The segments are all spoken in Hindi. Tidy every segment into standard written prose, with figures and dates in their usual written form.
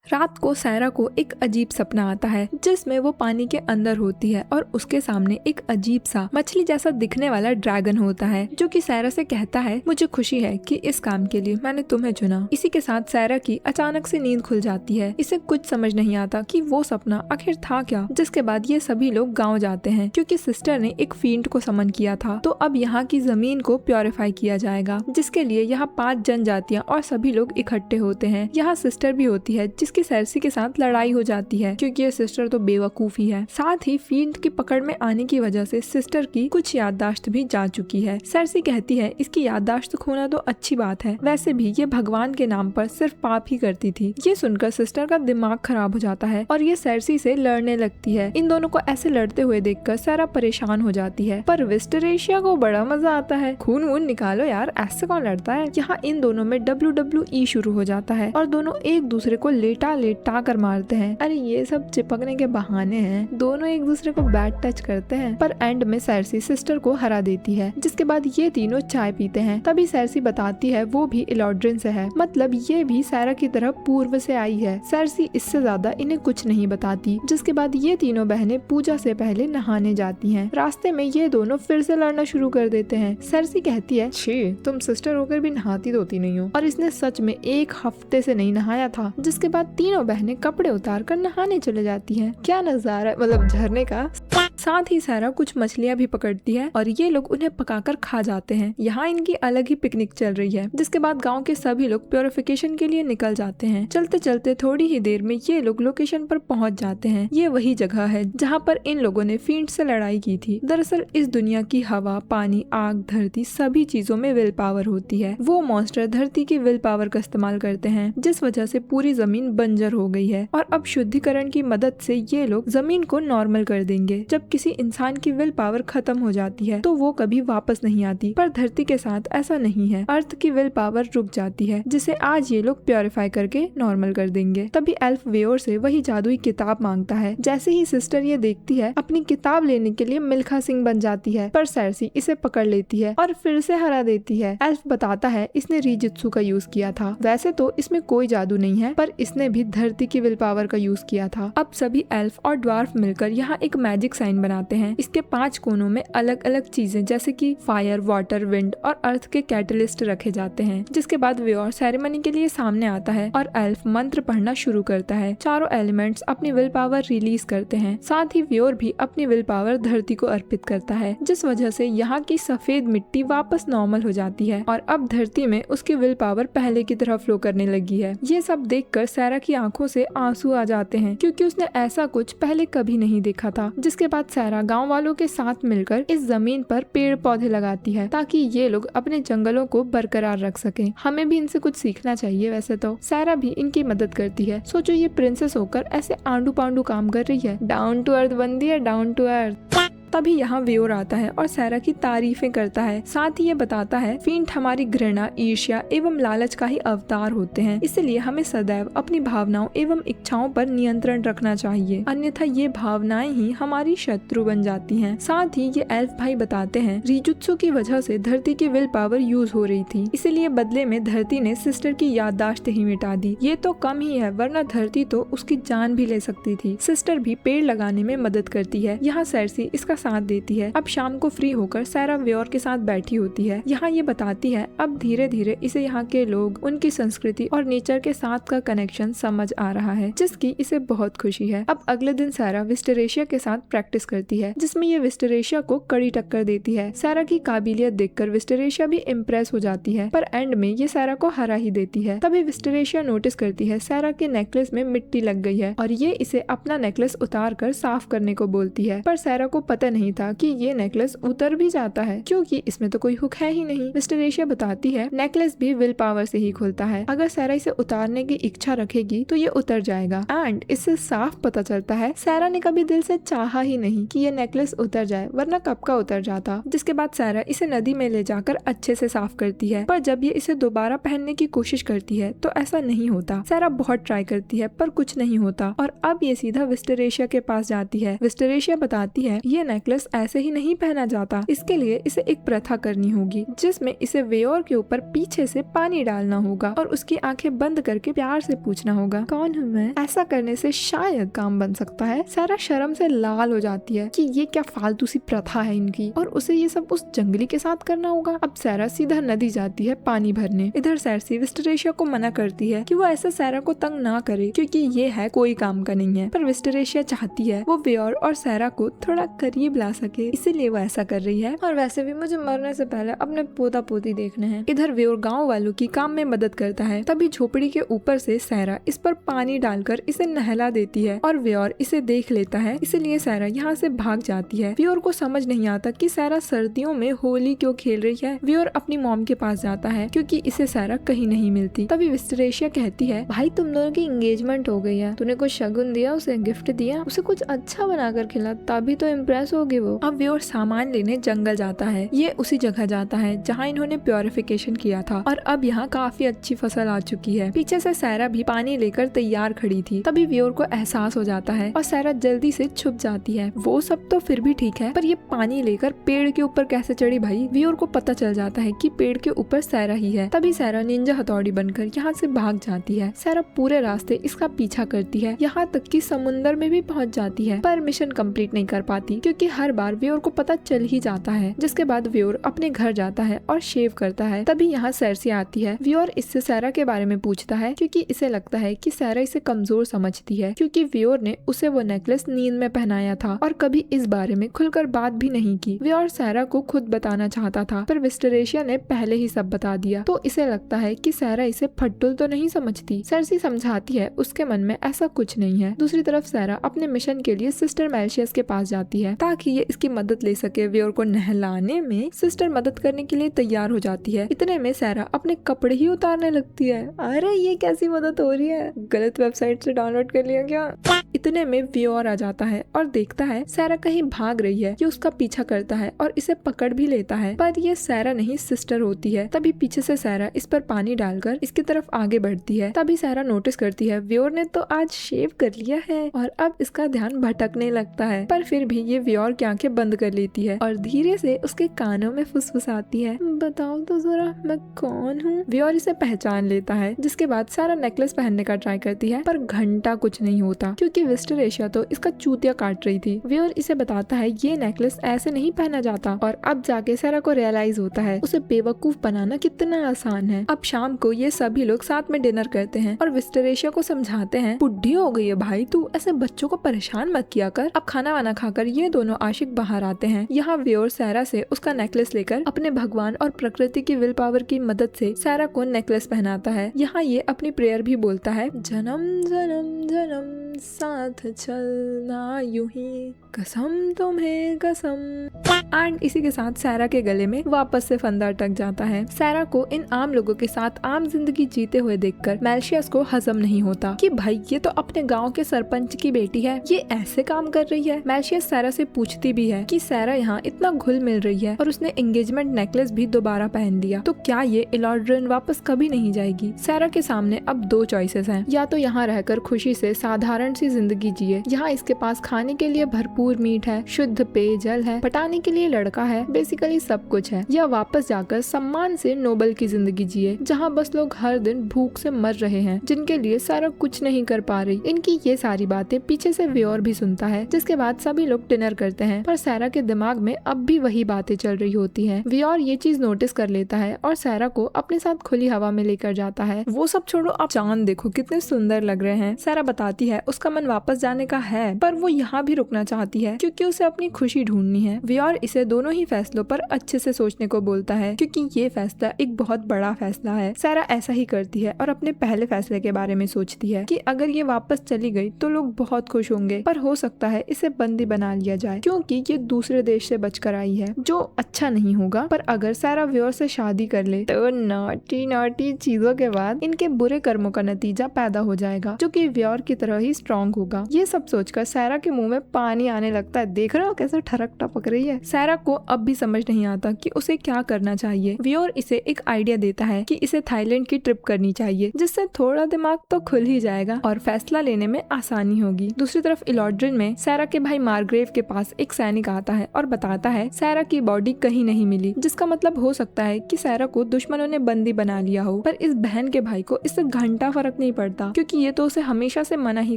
रात को सायरा को एक अजीब सपना आता है जिसमें वो पानी के अंदर होती है और उसके सामने एक अजीब सा मछली जैसा दिखने वाला ड्रैगन होता है जो कि सायरा से कहता है, मुझे खुशी है कि इस काम के लिए मैंने तुम्हें चुना। इसी के साथ सायरा की अचानक से नींद खुल जाती है। इसे कुछ समझ नहीं आता कि वो सपना आखिर था क्या। जिसके बाद ये सभी लोग गाँव जाते हैं क्योंकि सिस्टर ने एक फील्ड को समन किया था, तो अब यहाँ की जमीन को प्योरीफाई किया जाएगा, जिसके लिए यहाँ 5 जनजातियाँ और सभी लोग इकट्ठे होते हैं। यहाँ सिस्टर भी होती है जिसकी सरसी के साथ लड़ाई हो जाती है क्योंकि ये सिस्टर तो बेवकूफ ही है। साथ ही फील्ड की पकड़ में आने की वजह से सिस्टर की कुछ याददाश्त भी जा चुकी है। सरसी कहती है इसकी याददाश्त खोना तो अच्छी बात है, वैसे भी ये भगवान के नाम पर सिर्फ पाप ही करती थी। ये सुनकर सिस्टर का दिमाग खराब हो जाता है और ये सरसी से लड़ने लगती है। इन दोनों को ऐसे लड़ते हुए देखकर सारा परेशान हो जाती है, पर विस्टरेशिया को बड़ा मजा आता है। खून वून निकालो यार, ऐसे कौन लड़ता है। यहाँ इन दोनों में WWE शुरू हो जाता है और दोनों एक दूसरे को लेटा कर मारते हैं। अरे ये सब चिपकने के बहाने हैं, दोनों एक दूसरे को बैड टच करते हैं, पर एंड में सरसी सिस्टर को हरा देती है। जिसके बाद ये तीनों चाय पीते हैं। तभी सरसी बताती है वो भी इलॉड्रिन से है, मतलब ये भी सायरा की तरह पूर्व से आई है। सरसी इससे ज्यादा इन्हें कुछ नहीं बताती। जिसके बाद ये तीनों बहनें पूजा से पहले नहाने जाती हैं। रास्ते में ये दोनों फिर से लड़ना शुरू कर देते हैं। सरसी कहती है, छी तुम सिस्टर होकर भी नहाती धोती नहीं हो, और इसने सच में 1 हफ्ते से नहीं नहाया था। जिसके बाद तीनों बहनें कपड़े उतार कर नहाने चले जाती हैं। क्या नजारा, मतलब झरने का। साथ ही सायरा कुछ मछलियां भी पकड़ती है और ये लोग उन्हें पकाकर खा जाते हैं। यहाँ इनकी अलग ही पिकनिक चल रही है। जिसके बाद गांव के सभी लोग प्योरिफिकेशन के लिए निकल जाते हैं। चलते चलते थोड़ी ही देर में ये लोग लोकेशन पर पहुंच जाते हैं। ये वही जगह है जहाँ पर इन लोगों ने फील्ड से लड़ाई की थी। दरअसल इस दुनिया की हवा, पानी, आग, धरती सभी चीजों में विल पावर होती है। वो मॉन्स्टर धरती की विल पावर का इस्तेमाल करते हैं, जिस वजह से पूरी जमीन बंजर हो गई है। और अब शुद्धिकरण की मदद से ये लोग जमीन को नॉर्मल कर देंगे। जब किसी इंसान की विल पावर खत्म हो जाती है तो वो कभी वापस नहीं आती, पर धरती के साथ ऐसा नहीं है। अर्थ की विल पावर रुक जाती है, जिसे आज ये लोग प्योरीफाई करके नॉर्मल कर देंगे। तभी एल्फ वेयोर से वही जादुई किताब मांगता है। जैसे ही सिस्टर ये देखती है, अपनी किताब लेने के लिए मिल्खा सिंह बन जाती है, पर सरसी इसे पकड़ लेती है और फिर से हरा देती है। एल्फ बताता है इसने रीजित्सु का यूज किया था। वैसे तो इसमें कोई जादू नहीं है, पर इसने भी धरती की विल पावर का यूज किया था। अब सभी एल्फ और ड्वार्फ मिलकर यहाँ एक मैजिक साइन बनाते हैं। इसके 5 कोनों में अलग अलग चीजें जैसे कि फायर, वाटर, विंड और अर्थ के कैटलिस्ट रखे जाते हैं। जिसके बाद वेयोर सेरेमनी के लिए सामने आता है और एल्फ मंत्र पढ़ना शुरू करता है। चारों एलिमेंट्स अपनी विल पावर रिलीज करते हैं। साथ ही वेयोर भी अपनी विल पावर धरती को अर्पित करता है, जिस वजह से यहाँ की सफेद मिट्टी वापस नॉर्मल हो जाती है और अब धरती में उसकी विल पावर पहले की तरह फ्लो करने लगी है। ये सब देखकर सायरा की आंखों से आंसू आ जाते हैं क्योंकि उसने ऐसा कुछ पहले कभी नहीं देखा था। जिसके बाद सायरा गांव वालों के साथ मिलकर इस जमीन पर पेड़ पौधे लगाती है ताकि ये लोग अपने जंगलों को बरकरार रख सकें। हमें भी इनसे कुछ सीखना चाहिए। वैसे तो सायरा भी इनकी मदद करती है। सोचो ये प्रिंसेस होकर ऐसे आंडू पांडू काम कर रही है। डाउन टू अर्थ बंदी है, डाउन टू अर्थ। तभी यहाँ वेयोर आता है और सायरा की तारीफें करता है। साथ ही ये बताता है फींट हमारी घृणा, ईर्ष्या एवं लालच का ही अवतार होते हैं, इसलिए हमें सदैव अपनी भावनाओं एवं इच्छाओं पर नियंत्रण रखना चाहिए, अन्यथा ये भावनाएं ही हमारी शत्रु बन जाती हैं। साथ ही ये एल्फ भाई बताते हैं रीजुत्सु की वजह से धरती की विल पावर यूज हो रही थी, इसीलिए बदले में धरती ने सिस्टर की याददाश्त ही मिटा दी। ये तो कम ही है, वरना धरती तो उसकी जान भी ले सकती थी। सिस्टर भी पेड़ लगाने में मदद करती है। यहाँ सरसी इसका साथ देती है। अब शाम को फ्री होकर सायरा वेयोर के साथ बैठी होती है। यहाँ ये बताती है अब धीरे धीरे इसे यहाँ के लोग, उनकी संस्कृति और नेचर के साथ का कनेक्शन समझ आ रहा है, जिसकी इसे बहुत खुशी है। अब अगले दिन सायरा विस्टरेशिया के साथ प्रैक्टिस करती है, जिसमें ये विस्टरेशिया को कड़ी टक्कर देती है। सायरा की काबिलियत देखकर विस्टरेशिया भी इम्प्रेस हो जाती है, पर एंड में ये सायरा को हरा ही देती है। तभी विस्टरेशिया नोटिस करती है सायरा के नेकलेस में मिट्टी लग गई है और ये इसे अपना नेकलेस उतार कर साफ करने को बोलती है, पर सायरा को पता नहीं था कि ये नेकलेस उतर भी जाता है क्योंकि इसमें तो कोई हुक है ही नहीं। विस्टरेशिया बताती है नेकलेस भी विल पावर से ही खुलता है। अगर सायरा इसे उतारने की इच्छा रखेगी तो ये उतर जाएगा। एंड इससे साफ पता चलता है सायरा ने कभी दिल से चाहा ही नहीं कि ये नेकलेस उतर जाए, वरना कब का उतर जाता। जिसके बाद सायरा इसे नदी में ले जाकर अच्छे से साफ करती है, पर जब ये इसे दोबारा पहनने की कोशिश करती है तो ऐसा नहीं होता। सायरा बहुत ट्राई करती है पर कुछ नहीं होता और अब ये सीधा विस्टरेशिया के पास जाती है। विस्टरेशिया बताती है ये नेकलेस ऐसे ही नहीं पहना जाता। इसके लिए इसे एक प्रथा करनी होगी जिसमें इसे वेयोर के ऊपर पीछे से पानी डालना होगा और उसकी आंखें बंद करके प्यार से पूछना होगा, कौन हूँ मैं? ऐसा करने से शायद काम बन सकता है। सारा शर्म से लाल हो जाती है कि ये क्या फालतू सी प्रथा है इनकी, और उसे ये सब उस जंगली के साथ करना होगा। अब सारा सीधा नदी जाती है पानी भरने। इधर सेर्सी विस्टरेशिया को मना करती है कि वो ऐसा सारा को तंग ना करे क्योंकि ये है कोई काम का नहीं है, पर विस्टरेशिया चाहती है वो वेयोर और सारा को थोड़ा करीब ला सके, इसीलिए वो ऐसा कर रही है। और वैसे भी मुझे मरने से पहले अपने पोता पोती देखने हैं। इधर वेयोर गाँव वालों की काम में मदद करता है। तभी झोपड़ी के ऊपर से सारा इस पर पानी डालकर इसे नहला देती है और वेयोर इसे देख लेता है, इसलिए सारा यहाँ से भाग जाती है। वेयोर को समझ नहीं आता कि सारा सर्दियों में होली क्यों खेल रही है। वेयोर अपनी मॉम के पास जाता है क्योंकि इसे सारा कहीं नहीं मिलती। तभी विस्टरेशिया कहती है, भाई तुम दोनों की एंगेजमेंट हो गई है, तूने कुछ शगुन दिया, उसे गिफ्ट दिया, उसे कुछ अच्छा बनाकर खिला, तभी तो इम्प्रेस होगी वो। अब वेयोर सामान लेने जंगल जाता है। ये उसी जगह जाता है जहाँ इन्होंने प्योरिफिकेशन किया था और अब यहाँ काफी अच्छी फसल आ चुकी है। पीछे से सारा भी पानी लेकर तैयार खड़ी थी। तभी वेयोर को एहसास हो जाता है और सारा जल्दी से छुप जाती है। वो सब तो फिर भी ठीक है, पर ये पानी लेकर पेड़ के ऊपर कैसे चढ़ी भाई? वेयोर को पता चल जाता है कि पेड़ के ऊपर सारा ही है। तभी सारा निंजा हथौड़ी बनकर यहाँ से भाग जाती है। सारा पूरे रास्ते इसका पीछा करती है, यहाँ तक कि समुंदर में भी पहुँच जाती है, पर मिशन कंप्लीट नहीं कर पाती क्योंकि हर बार वेयोर को पता चल ही जाता है। जिसके बाद वेयोर अपने घर जाता है और शेव करता है। तभी यहाँ सेर्सी आती है। वेयोर इससे सारा के बारे में पूछता है क्योंकि इसे लगता है कि सारा इसे कमजोर समझती है क्योंकि वेयोर ने उसे वो नेकलेस नींद में पहनाया था और कभी इस बारे में खुलकर बात भी नहीं की। वेयोर सारा को खुद बताना चाहता था, पर विस्टरेशिया ने पहले ही सब बता दिया, तो इसे लगता है कि सारा इसे फट्टुल तो नहीं समझती। सेर्सी समझाती है उसके मन में ऐसा कुछ नहीं है। दूसरी तरफ सारा अपने मिशन के लिए सिस्टर मेल्शियस के पास जाती है ताकि ये इसकी मदद ले सके। वेयोर को नहलाने में सिस्टर मदद करने के लिए तैयार हो जाती है। इतने में सारा अपने कपड़े ही उतारने लगती है। अरे ये कैसी मदद हो रही है, गलत वेबसाइट से डाउनलोड कर लिया क्या? इतने में वेयोर आ जाता है और देखता है सारा कहीं भाग रही है। ये उसका पीछा करता है और इसे पकड़ भी लेता है, पर ये सारा नहीं सिस्टर होती है। तभी पीछे से सारा इस पर पानी डालकर इसकी तरफ आगे बढ़ती है। तभी सारा नोटिस करती है वेयोर ने तो आज शेव कर लिया है और अब इसका ध्यान भटकने लगता है, पर फिर भी ये वेयोर की आंखें बंद कर लेती है और धीरे से उसके कानों में फुसफुसाती है, बताओ तो जरा मैं कौन हूँ? वेयोर इसे पहचान लेता है। जिसके बाद सारा नेकलेस पहनने का ट्राई करती है, पर घंटा कुछ नहीं होता क्योंकि विस्टरेशिया तो इसका चूतिया काट रही थी। वेयोर इसे बताता है ये नेकलेस ऐसे नहीं पहना जाता और अब जाके सारा को रियलाइज होता है उसे बेवकूफ बनाना कितना आसान है। अब शाम को ये सभी लोग साथ में डिनर करते हैं और विस्टरेशिया को समझाते हैं, बुढ़ी हो गई है भाई, तू ऐसे बच्चों को परेशान मत किया कर। अब खाना वाना खाकर ये दोनों आशिक बाहर आते हैं। यहाँ वेयोर सारा से उसका नेकलेस लेकर अपने भगवान और प्रकृति की विल पावर की मदद से सारा को नेकलेस पहनाता है। यहाँ ये अपनी प्रेयर भी बोलता है, जन्म जन्म जन्म साथ चलना यूं ही, कसम तुम्हें कसम। एंड इसी के साथ सारा के गले में वापस से फंदा अटक जाता है। सारा को इन आम लोगों के साथ आम जिंदगी जीते हुए देखकर मेल्शियस को हजम नहीं होता कि भाई ये तो अपने गांव के सरपंच की बेटी है, ये ऐसे काम कर रही है। मेल्शियस सारा से पूछती भी है कि सारा यहाँ इतना घुल मिल रही है और उसने एंगेजमेंट नेकलेस भी दोबारा पहन लिया, तो क्या ये इलॉड्रिन वापस कभी नहीं जाएगी? सारा के सामने अब दो चॉइसेस हैं, या तो यहाँ रहकर खुशी से साधारण सी जिंदगी जिए, यहाँ इसके पास खाने के लिए भरपूर मीट है, शुद्ध पेयजल है, पटाने के लिए लड़का है, बेसिकली सब कुछ है, या वापस जाकर सम्मान से नोबल की जिंदगी जिए जहाँ बस लोग हर दिन भूख से मर रहे हैं, जिनके लिए सारा कुछ नहीं कर पा रही। इनकी ये सारी बातें पीछे से वेयोर भी सुनता है। जिसके बाद सभी लोग डिनर करते हैं, पर सारा के दिमाग में अब भी वही बातें चल रही होती हैं। वेयोर ये चीज नोटिस कर लेता है और सारा को अपने साथ खुली हवा में लेकर जाता है। वो सब छोड़ो, आप चांद देखो कितने सुंदर लग रहे हैं। सारा बताती है उसका मन वापस जाने का है, पर वो यहाँ भी रुकना चाहती है क्योंकि उसे अपनी खुशी ढूंढनी है। वेयोर इसे दोनों ही फैसलों पर अच्छे से सोचने को बोलता है क्योंकि ये फैसला एक बहुत बड़ा फैसला है। सारा ऐसा ही करती है और अपने पहले फैसले के बारे में सोचती है कि अगर ये वापस चली गई तो लोग बहुत खुश होंगे, पर हो सकता है इसे बंदी बना लिया जाए क्योंकि ये दूसरे देश से बचकर आई है, जो अच्छा नहीं होगा। पर अगर सारा वेयोर से शादी कर ले तो नॉटी चीजों के बाद इनके बुरे कर्मों का नतीजा पैदा हो जाएगा, जो कि वेयोर की तरह ही स्ट्रॉन्ग होगा। ये सब सोचकर सैरा के मुंह में पानी आने लगता है। देख रहे हो कैसे ठरक टपक रही है। सैरा को अब भी समझ नहीं आता कि उसे क्या करना चाहिए। व्योर इसे एक आइडिया देता है कि इसे थाईलैंड की ट्रिप करनी चाहिए, जिससे थोड़ा दिमाग तो खुल ही जाएगा और फैसला लेने में आसानी होगी। दूसरी तरफ इलॉड्रिन में सैरा के भाई मार्ग्रेव के पास एक सैनिक आता है और बताता है सैरा की बॉडी कहीं नहीं मिली, जिसका मतलब हो सकता है कि सैरा को दुश्मनों ने बंदी बना लिया हो। पर इस बहन के भाई को इससे घंटा फर्क नहीं पड़ता, क्योंकि ये तो उसे हमेशा से मना ही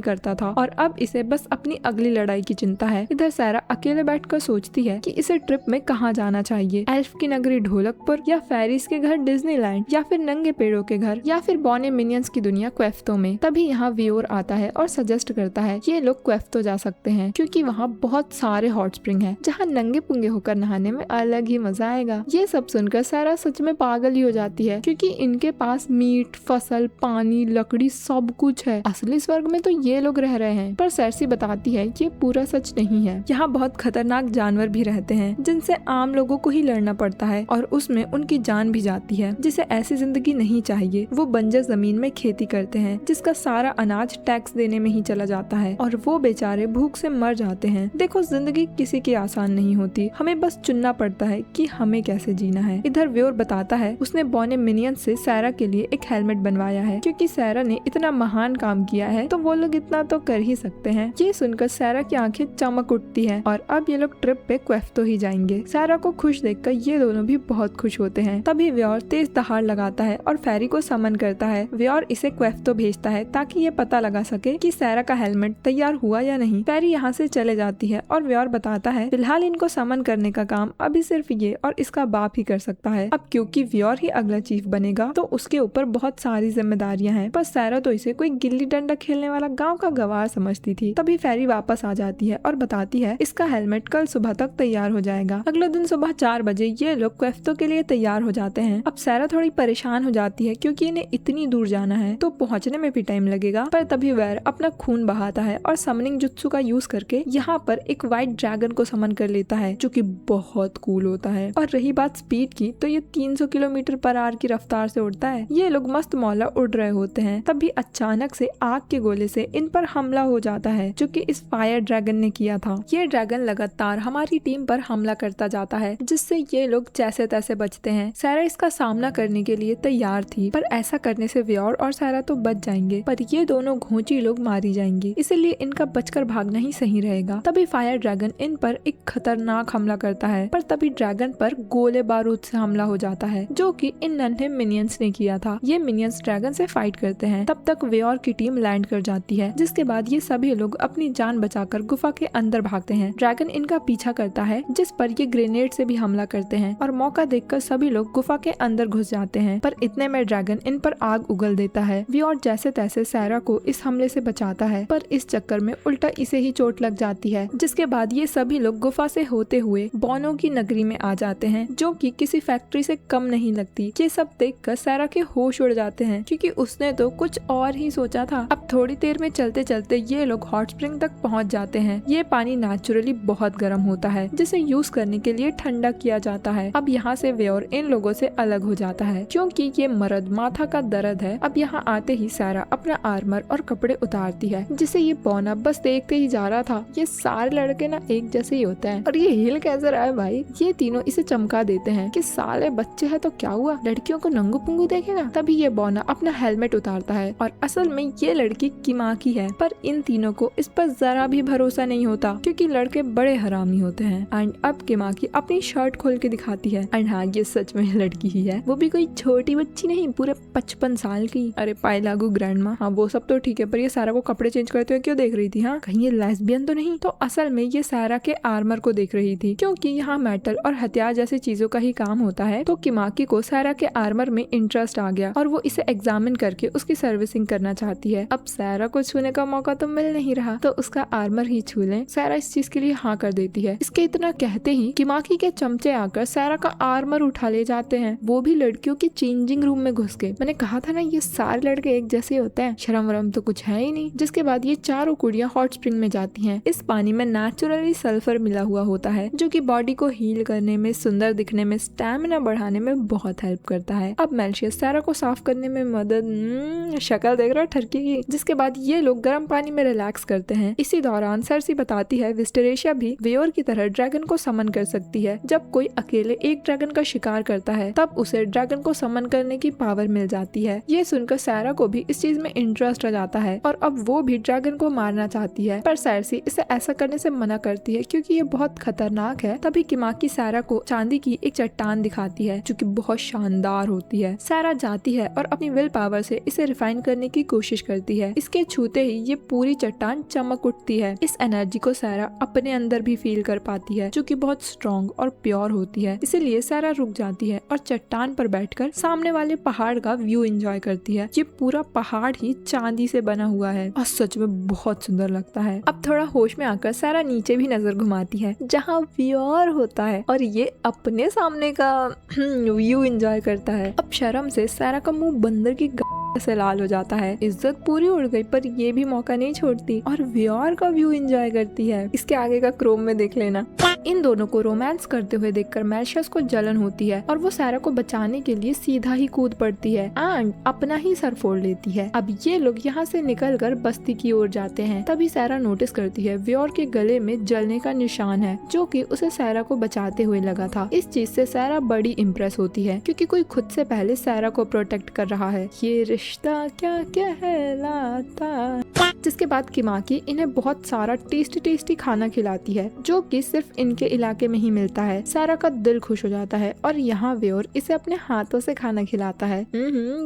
करता था और अब इसे बस अपनी अगली लड़ाई की चिंता है। इधर सैरा अकेले बैठकर सोचती है कि इसे ट्रिप में कहाँ जाना चाहिए, एल्फ की नगरी ढोलकपुर, या फेरिस के घर डिज्नीलैंड, या फिर नंगे पेड़ों के घर, या फिर बॉने मिनियंस की दुनिया क्वेफ्तो में। तभी यहाँ व्योर आता है और सजेस्ट करता है ये लोग क्वेफ्तो जा सकते हैं, क्योंकि वहाँ बहुत सारे हॉट स्प्रिंग है जहाँ नंगे पुंगे होकर नहाने में अलग ही मजा आएगा। ये सब सुनकर सैरा सच में पागल ही हो जाती है, क्योंकि इनके पास मीट, फसल, पानी, लकड़ी सब कुछ है। असली स्वर्ग में तो ये लोग रह रहे हैं। पर सरसी बताती है ये पूरा सच नहीं है। यहाँ बहुत खतरनाक जानवर भी रहते हैं जिनसे आम लोगों को ही लड़ना पड़ता है और उसमें उनकी जान भी जाती है, जिसे ऐसी जिंदगी नहीं चाहिए। वो बंजर जमीन में खेती करते हैं जिसका सारा अनाज टैक्स देने में ही चला जाता है और वो बेचारे भूख से मर जाते हैं। देखो, जिंदगी किसी की आसान नहीं होती, हमें बस चुनना पड़ता है कि हमें कैसे जीना है। इधर व्योर बताता है उसने बॉने मिनियन से सैरा के लिए एक हेलमेट बनवाया है, क्योंकि सैरा ने इतना महान काम किया है तो वो लोग इतना तो कर ही सकते हैं। ये सुनकर सैरा की आंखें चमक उठती है और अब ये लोग ट्रिप पे क्वेफ्तो ही जाएंगे। सैरा को खुश देखकर ये दोनों भी बहुत खुश होते हैं। तभी व्योर तेज दहाड़ लगाता है और फेरी को समन करता है। व्योर इसे क्वेफ्तो भेजता है ताकि ये पता लगा सके कि सैरा का हेलमेट तैयार हुआ या नहीं। फेरी यहाँ से चले जाती है और व्योर बताता है फिलहाल इनको समन करने का काम अभी सिर्फ ये और इसका बाप ही कर सकता है। अब क्योंकि व्योर ही अगला चीफ बनेगा तो उसके ऊपर बहुत सारी जिम्मेदारियां हैं। पर सैरा तो इसे कोई गिल्ली डंडा खेलने वाला गांव का गवार समझती थी। तभी फेरी वापस आ जाती है और बताती है इसका हेलमेट कल सुबह तक तैयार हो जाएगा। अगले दिन सुबह 4 बजे ये लोग क्वेफ्तो के लिए तैयार हो जाते हैं। अब सैरा थोड़ी परेशान हो जाती है क्योंकि इन्हें इतनी दूर जाना है तो पहुंचने में भी टाइम लगेगा। पर तभी वेर अपना खून बहाता है और समनिंग जुत्सु का यूज करके यहाँ पर एक व्हाइट ड्रैगन को समन कर लेता है, जो कि बहुत कूल होता है। और रही बात स्पीड की, तो ये 300 किलोमीटर पर आवर की रफ्तार से उड़ता है। ये लोग मस्त मौला उड़ रहे होते हैं। तभी अचानक से आग के गोले से इन पर हमला हो जाता है, जो कि इस फायर ड्रैगन ने किया था। ये ड्रैगन लगातार हमारी टीम पर हमला करता जाता है, जिससे ये लोग जैसे तैसे बचते हैं। सैरा इसका सामना करने के लिए तैयार थी, पर ऐसा करने से व्योर और सैरा तो बच जाएंगे, पर ये दोनों घोंची लोग मारी जाएंगे, इसलिए इनका बचकर भागना ही सही रहेगा। तभी फायर ड्रैगन इन पर एक खतरनाक हमला करता है, पर तभी ड्रैगन पर गोले बारूद से हमला हो जाता है, जो कि इन नन्हे मिनियंस ने किया था। ये मिनियंस ड्रैगन से फाइट करते हैं। तब तक व्योर की टीम लैंड कर जाती है, जिसके बाद ये सभी लोग अपनी जान बचाकर गुफा के अंदर भागते हैं। ड्रैगन इनका पीछा करता है, जिस पर ये ग्रेनेड से भी हमला करते हैं और मौका देखकर सभी लोग गुफा के अंदर घुस जाते हैं। पर इतने में ड्रैगन इन पर आग उगल देता है। व्योर जैसे तैसे सैरा को इस हमले से बचाता है, पर इस चक्कर में उल्टा इसे ही चोट लग जाती है। जिसके बाद ये सभी लोग गुफा से होते हुए बॉनो की नगरी में आ जाते हैं, जो कि किसी फैक्ट्री से कम नहीं लगती। ये सब देखकर सैरा के होश उड़ जाते हैं, क्योंकि उसने तो कुछ और ही सोचा था। अब थोड़ी देर में चलते चलते ये लोग हॉट स्प्रिंग तक पहुंच जाते हैं। ये पानी नेचुरली बहुत गर्म होता है, जिसे यूज करने के लिए ठंडा किया जाता है। अब यहाँ से व्योर इन लोगों से अलग हो जाता है, क्योंकि ये मर्द माथा का दर्द है। अब यहाँ आते ही सैरा अपना आर्मर और कपड़े उतारती है, जिसे ये बॉना बस देखते ही जा रहा था। ये सारे लड़के ना एक जैसे ही होते हैं। और ये हिल कैसे रहा है भाई। ये तीनों इसे चमका देते हैं कि साले बच्चे है तो क्या हुआ, लड़कियों को नंगू पुंगू देखेगा। तभी ये बॉना अपना हेलमेट उतारता है और असल में ये लड़की किमाकी है। पर इन तीनों को इस पर जरा भी भरोसा नहीं होता, क्योंकि लड़के बड़े हरामी होते हैं। एंड अब किमाकी अपनी शर्ट खोल के दिखाती है। एंड हाँ, ये सच में लड़की ही है, वो भी कोई छोटी बच्ची नहीं, पूरे 55 साल की। अरे पाई लागू ग्रैंड माँ। हाँ वो सब तो ठीक है, पर ये सारा को कपड़े चेंज करते हुए क्यों देख रही थी। हाँ कहीं ये लेस्बियन तो नहीं। तो असल में ये सारा के आर्मर को देख रही थी, क्योंकि यहाँ मेटल और हथियार जैसी चीजों का ही काम होता है। तो किमाकी को सारा के आर्मर में इंटरेस्ट आ गया और वो इसे एग्जामिन करके उसकी सर्विसिंग करना चाहती है। अब सारा को छूने का मौका तो मिल नहीं रहा, तो उसका आर्मर ही छू ले। सारा इस चीज के लिए हाँ कर देती है। इसके इतना कहते ही किमाकी के चमचे आकर सारा का आर्मर उठा ले जाते हैं, वो भी लड़कियों के चेंजिंग रूम में घुस के। मैंने कहा था ना ये सारे लड़के एक जैसे होते हैं, शर्म वरम तो कुछ है ही नहीं। जिसके बाद ये चारों कुड़ियां हॉट स्प्रिंग में जाती हैं। इस पानी में नेचुरली सल्फर मिला हुआ होता है, जो कि बॉडी को हील करने में, सुंदर दिखने में, स्टैमिना बढ़ाने में बहुत हेल्प करता है। अब मेल्शियस सारा को साफ करने में मदद, शक्ल देख रहा है ठरकी की। जिसके बाद ये लोग गर्म पानी में रिलैक्स करते हैं। इसी दौरान सरसी बताती है विस्टेरेशिया भी वेयोर की तरह ड्रैगन को समन कर सकती है। जब कोई अकेले एक ड्रैगन का शिकार करता है तब उसे ड्रैगन को समन करने की पावर मिल जाती है। ये सुनकर सैरा को भी इस चीज में इंटरेस्ट आ जाता है और अब वो भी ड्रैगन को मारना चाहती है, पर सरसी इसे ऐसा करने से मना करती है क्योंकि ये बहुत खतरनाक है। तभी किमाकी सैरा को चांदी की एक चट्टान दिखाती है जो कि बहुत शानदार होती है। सैरा जाती है और अपनी विल पावर से इसे रिफाइन करने की कोशिश करती है। इसके छूते ही ये पूरी चट्टान चमक उठती है। इस एनर्जी को सैरा अपने अंदर भी फील कर पाती है जो कि बहुत स्ट्रॉन्ग और प्योर होती है। इसीलिए सैरा रुक जाती है और चट्टान पर बैठकर सामने वाले पहाड़ का व्यू एंजॉय करती है। ये पूरा पहाड़ ही चांदी से बना हुआ है और सच में बहुत सुंदर लगता है। अब थोड़ा होश में आकर सैरा नीचे भी नजर घुमाती है जहाँ व्योर होता है और ये अपने सामने का व्यू एंजॉय करता है। अब शर्म से सैरा का मुंह बंदर की से लाल हो जाता है। इज्जत पूरी उड़ गई पर ये भी मौका नहीं छोड़ती और व्योर का व्यू एंजॉय करती है। इसके आगे का क्रोम में देख लेना। इन दोनों को रोमांस करते हुए देखकर मेल्शियस को जलन होती है और वो सैरा को बचाने के लिए सीधा ही कूद पड़ती है एंड अपना ही सर फोड़ लेती है। अब ये लोग यहाँ से निकलकर बस्ती की ओर जाते हैं। तभी सैरा नोटिस करती है व्योर के गले में जलने का निशान है जो कि उसे सैरा को बचाते हुए लगा था। इस चीज से सैरा बड़ी इम्प्रेस होती है क्योंकि कोई खुद से पहले सैरा को प्रोटेक्ट कर रहा है। ये रिश्ता क्या कहलाता। जिसके बाद किमाकी इन्हें बहुत सारा टेस्टी खाना खिलाती है जो कि सिर्फ इनके इलाके में ही मिलता है। सैरा का दिल खुश हो जाता है और यहाँ व्योर इसे अपने हाथों से खाना खिलाता है।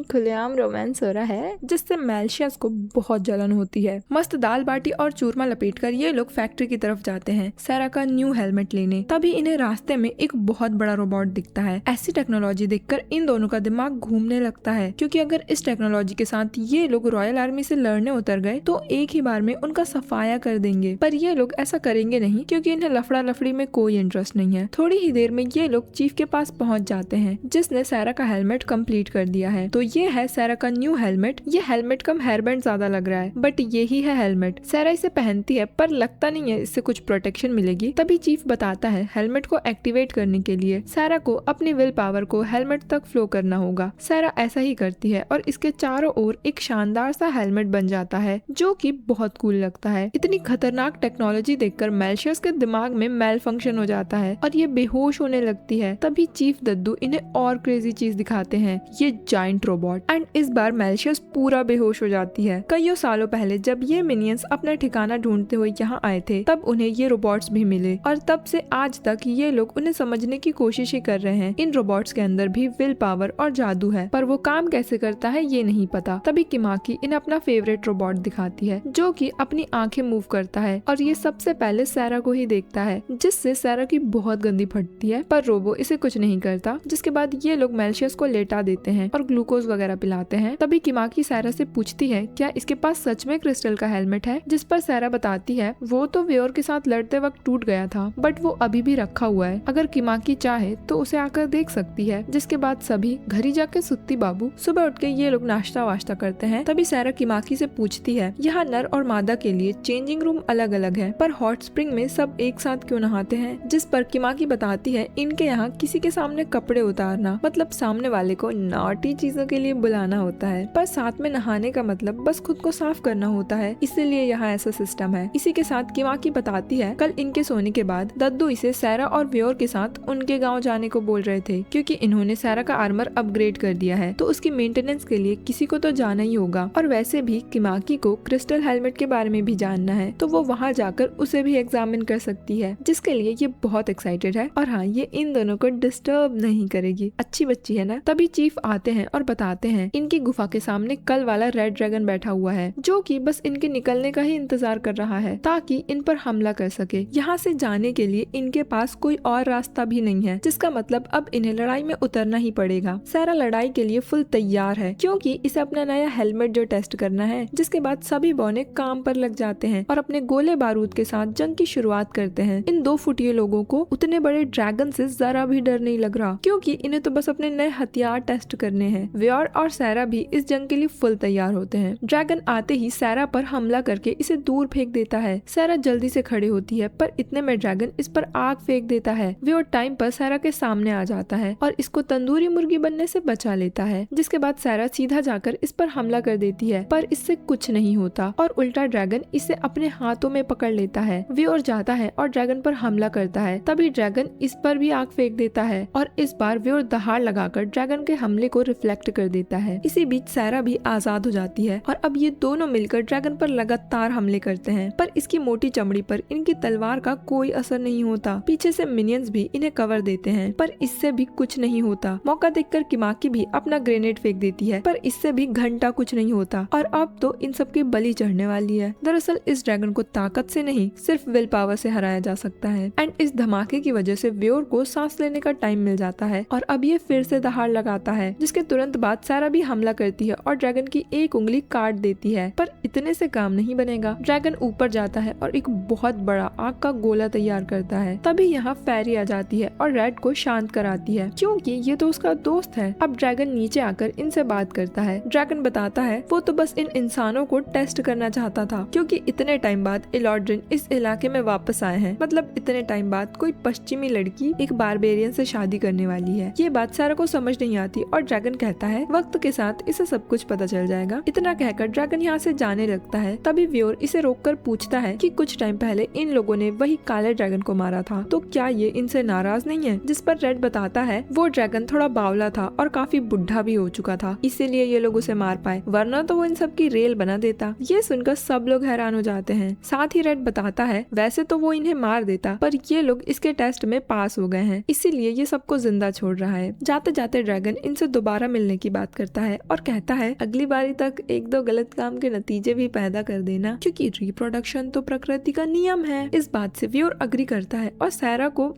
खुलेआम रोमांस हो रहा है जिससे मेल्शियस को बहुत जलन होती है। मस्त दाल बाटी और चूरमा लपेटकर ये लोग फैक्ट्री की तरफ जाते हैं सैरा का न्यू हेलमेट लेने। तभी इन्हें रास्ते में एक बहुत बड़ा रोबोट दिखता है। ऐसी टेक्नोलॉजी देखकर इन दोनों का दिमाग घूमने लगता है क्योंकि अगर इस टेक्नोलॉजी के साथ ये लोग रॉयल आर्मी से लड़ने उतर गए तो एक ही बार में उनका सफाया कर देंगे। पर ये लोग ऐसा करेंगे नहीं क्योंकि इन्हें लफड़ा लफड़ी में कोई इंटरेस्ट नहीं है। थोड़ी ही देर में ये लोग चीफ के पास पहुंच जाते हैं जिसने सैरा का हेलमेट कंप्लीट कर दिया है। तो ये है सैरा का न्यू हेलमेट। ये हेलमेट कम हेयरबैंड ज्यादा लग रहा है बट ये ही है हेलमेट। सैरा इसे पहनती है पर लगता नहीं है इससे कुछ प्रोटेक्शन मिलेगी। तभी चीफ बताता है हेलमेट को एक्टिवेट करने के लिए सैरा को अपनी विल पावर को हेलमेट तक फ्लो करना होगा। सैरा ऐसा ही करती है और इसके चारों ओर एक शानदार सा हेलमेट बन जाता है जो कि बहुत कूल लगता है। इतनी खतरनाक टेक्नोलॉजी देखकर मेल्शियस के दिमाग में मेल फंक्शन हो जाता है और ये बेहोश होने लगती है। तभी चीफ दद्दू इन्हें और क्रेजी चीज दिखाते हैं, ये जायंट रोबोट। एंड इस बार मेल्शियस पूरा बेहोश हो जाती है। कईयों सालों पहले जब ये मिनियंस अपना ठिकाना ढूंढते हुए यहाँ आए थे तब उन्हें ये रोबोट्स भी मिले और तब से आज तक ये लोग उन्हें समझने की कोशिश ही कर रहे हैं। इन रोबोट्स के अंदर भी विल पावर और जादू है पर वो काम कैसे करता है ये नहीं पता। तभी किमाकी इन्हें अपना फेवरेट रोबोट दिखाती है जो कि अपनी आंखें मूव करता है और ये सबसे पहले सैरा को ही देखता है जिससे सैरा की बहुत गंदी फटती है पर रोबो इसे कुछ नहीं करता। जिसके बाद ये लोग मेल्शियस को लेटा देते हैं और ग्लूकोज वगैरह पिलाते हैं। तभी किमाकी सैरा से पूछती है क्या इसके पास सच में क्रिस्टल का हेलमेट है, जिस पर सैरा बताती है वो तो व्योर के साथ लड़ते वक्त टूट गया था बट वो अभी भी रखा हुआ है, अगर किमाकी चाहे तो उसे आकर देख सकती है। जिसके बाद सभी घर ही जाके सुत्ती बाबू। सुबह उठ के ये लोग नाश्ता वाश्ता करते हैं। तभी सैरा किमाकी से पूछती है यहाँ नर और मादा के लिए चेंजिंग रूम अलग अलग है पर हॉट स्प्रिंग में सब एक साथ क्यों नहाते हैं। जिस पर किमाकी बताती है इनके यहाँ किसी के सामने कपड़े उतारना मतलब सामने वाले को नॉटी चीजों के लिए बुलाना होता है पर साथ में नहाने का मतलब बस खुद को साफ करना होता है, इसीलिए यहाँ ऐसा सिस्टम है। इसी के साथ किमाकी बताती है कल इनके सोने के बाद दद्दू इसे सैरा और व्योर के साथ उनके गाँव जाने को बोल रहे थे क्योंकि इन्होंने सैरा का आर्मर अपग्रेड कर दिया है तो उसकी मेंटेनेंस के लिए किसी को तो जाना ही होगा। और वैसे भी किमाकी को क्रिस्टल हेलमेट के बारे में भी जानना है तो वो वहाँ जाकर उसे भी एग्जामिन कर सकती है जिसके लिए ये बहुत एक्साइटेड है। और हाँ, ये इन दोनों को डिस्टर्ब नहीं करेगी, अच्छी बच्ची है ना। तभी चीफ आते हैं और बताते हैं इनकी गुफा के सामने कल वाला रेड ड्रैगन बैठा हुआ है जो कि बस इनके निकलने का ही इंतजार कर रहा है ताकि इन पर हमला कर सके। यहाँ से जाने के लिए इनके पास कोई और रास्ता भी नहीं है जिसका मतलब अब इन्हें लड़ाई में उतरना ही पड़ेगा। सैरा लड़ाई के लिए फुल तैयार है क्योंकि इसे अपना नया हेलमेट जो टेस्ट करना है। जिसके बाद सभी बौने काम पर लग जाते हैं और अपने गोले बारूद के साथ जंग की शुरुआत करते हैं। इन दो फुटिये लोगों को उतने बड़े ड्रैगन से जरा भी डर नहीं लग रहा क्योंकि इन्हें तो बस अपने नए हथियार टेस्ट करने हैं। व्योर और सैरा भी इस जंग के लिए फुल तैयार होते हैं। ड्रैगन आते ही सैरा पर हमला करके इसे दूर फेंक देता है। सैरा जल्दी से खड़ी होती है पर इतने में ड्रैगन इस पर आग फेंक देता है। व्योर टाइम पर सैरा के सामने आ जाता है और इसको तंदूरी मुर्गी बनने से बचा लेता है। जिसके बाद सैरा सीधा जाकर इस पर हमला कर देती है पर इससे कुछ नहीं होता था और उल्टा ड्रैगन इसे अपने हाथों में पकड़ लेता है। व्योर जाता है और ड्रैगन पर हमला करता है। तभी ड्रैगन इस पर भी आग फेंक देता है और इस बार व्योर दहाड़ लगाकर ड्रैगन के हमले को रिफ्लेक्ट कर देता है। इसी बीच सैरा भी आजाद हो जाती है और अब ये दोनों मिलकर ड्रैगन पर लगातार हमले करते हैं, पर इसकी मोटी चमड़ी पर इनकी तलवार का कोई असर नहीं होता। पीछे से मिनियंस भी इन्हें कवर देते हैं, पर इससे भी कुछ नहीं होता। मौका देखकर किमाकी भी अपना ग्रेनेड फेंक देती है, पर इससे भी घंटा कुछ नहीं होता और अब तो इन सब की बलि चढ़ने वाली है। दरअसल इस ड्रैगन को ताकत से नहीं, सिर्फ विल पावर से हराया जा सकता है। एंड इस धमाके की वजह से व्योर को सांस लेने का टाइम मिल जाता है और अब ये फिर से दहाड़ लगाता है, जिसके तुरंत बाद सैरा भी हमला करती है और ड्रैगन की एक उंगली काट देती है। पर इतने से काम नहीं बनेगा। ड्रैगन ऊपर जाता है और एक बहुत बड़ा आग का गोला तैयार करता है। तभी यहाँ फेरी आ जाती है और रेड को शांत कराती है, क्योंकि ये तो उसका दोस्त है। अब ड्रैगन नीचे आकर इनसे बात करता है। ड्रैगन बताता है वो तो बस इन इंसानों को टेस्ट करना चाहता था, क्योंकि इतने टाइम बाद इलॉड्रिन इस इलाके में वापस आए हैं। मतलब इतने टाइम बाद कोई पश्चिमी लड़की एक बारबेरियन से शादी करने वाली है। ये बात सैरा को समझ नहीं आती और ड्रैगन कहता है वक्त के साथ इसे सब कुछ पता चल जाएगा। इतना कहकर ड्रैगन यहाँ से जाने लगता है। तभी व्योर इसे रोककर पूछता है कि कुछ टाइम पहले इन लोगों ने वही काले ड्रैगन को मारा था, तो क्या ये इनसे नाराज नहीं है? जिस पर रेड बताता है वो ड्रैगन थोड़ा बावला था और काफी बुढ़ा भी हो चुका था, इसीलिए ये लोग उसे मार पाए, वरना तो वो इन सब की रेल बना देता। ये सुनकर सब लोग हैरान हो जाते हैं। साथ ही रेड बताता है वैसे तो वो इन्हें मार देता, पर ये लोग इसके टेस्ट में पास हो गए हैं, इसीलिए ये सबको जिंदा छोड़ रहा है। जाते जाते ड्रैगन इनसे दोबारा मिलने की बात करता है और कहता है अगली बारी तक एक दो गलत काम के नतीजे भी पैदा कर देना, क्योंकि रिप्रोडक्शन तो प्रकृति का नियम है। इस बात से व्योर अग्री करता है और सैरा को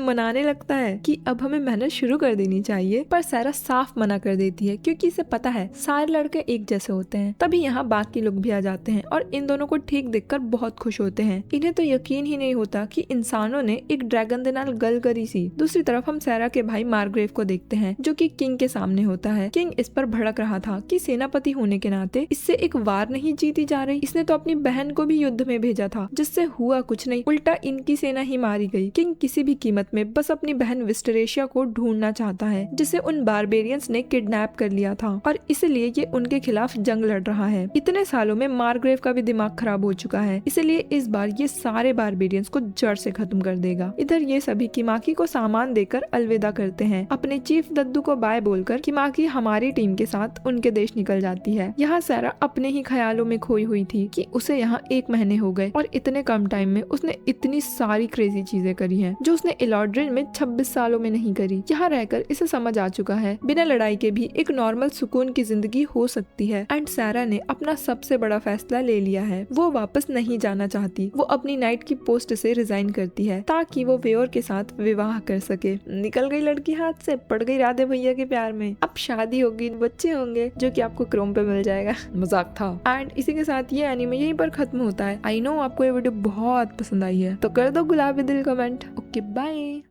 मनाने लगता है कि अब हमें मेहनत शुरू कर देनी चाहिए, पर सैरा साफ मना कर देती है, क्योंकि इसे पता है सारे लड़के एक जैसे होते हैं। तभी यहाँ बाकी लोग भी आ जाते हैं और इन दोनों को ठीक देखकर बहुत खुश होते हैं। इन्हें तो यकीन ही नहीं होता कि इंसानों ने एक ड्रैगन दे नाल गल करी सी। दूसरी तरफ हम सैरा के भाई मार्ग्रेव को देखते हैं, जो कि किंग के सामने होता है। किंग इस पर भड़क रहा था कि सेनापति होने के नाते इससे एक वार नहीं जीती जा रही। इसने तो अपनी बहन को भी युद्ध में भेजा था, जिससे हुआ कुछ नहीं, उल्टा इनकी सेना ही मारी गई। किंग किसी भी कीमत में बस अपनी बहन विस्टरेशिया को ढूंढना चाहता है, जिसे उन बारबेरियंस ने किडनैप कर लिया था और इसलिए ये उनके खिलाफ जंग लड़ रहा है। इतने सालों में मार्ग्रेव का भी दिमाग खराब हो चुका है, इसलिए इस बार ये सारे बारबेरियंस को जड़ से खत्म कर देगा। इधर ये सभी किमाकी को सामान देकर अलविदा करते हैं। अपने चीफ दद्दू को बाय बोलकर किमाकी हमारी टीम के साथ उनके देश निकल जाती है। यहाँ सैरा अपने ही ख्यालों में खोई हुई थी कि उसे यहाँ 1 महीने हो गए और इतने कम टाइम में उसने इतनी सारी क्रेजी चीजें करी हैं, जो उसने इलॉड्रिन में 26 सालों में नहीं करी। यहाँ रहकर इसे समझ आ चुका है बिना लड़ाई के भी एक नॉर्मल सुकून की जिंदगी हो सकती है। एंड सैरा ने अपना सबसे बड़ा फैसला ले लिया है। वो वापस नहीं जाना चाहती। वो अपनी नाइट की पोस्ट से रिजाइन करती है ताकि वो व्योर के साथ विवाह कर सके। निकल गई लड़की हाथ से, पड़ गई राधे भैया के प्यार में। अब शादी होगी, बच्चे होंगे, जो कि आपको क्रोम पे मिल जाएगा। मजाक था। एंड इसी के साथ ये एनीमे यहीं पर खत्म होता है। आई नो आपको ये वीडियो बहुत पसंद आई है, तो कर दो गुलाबी दिल कमेंट। Okay bye.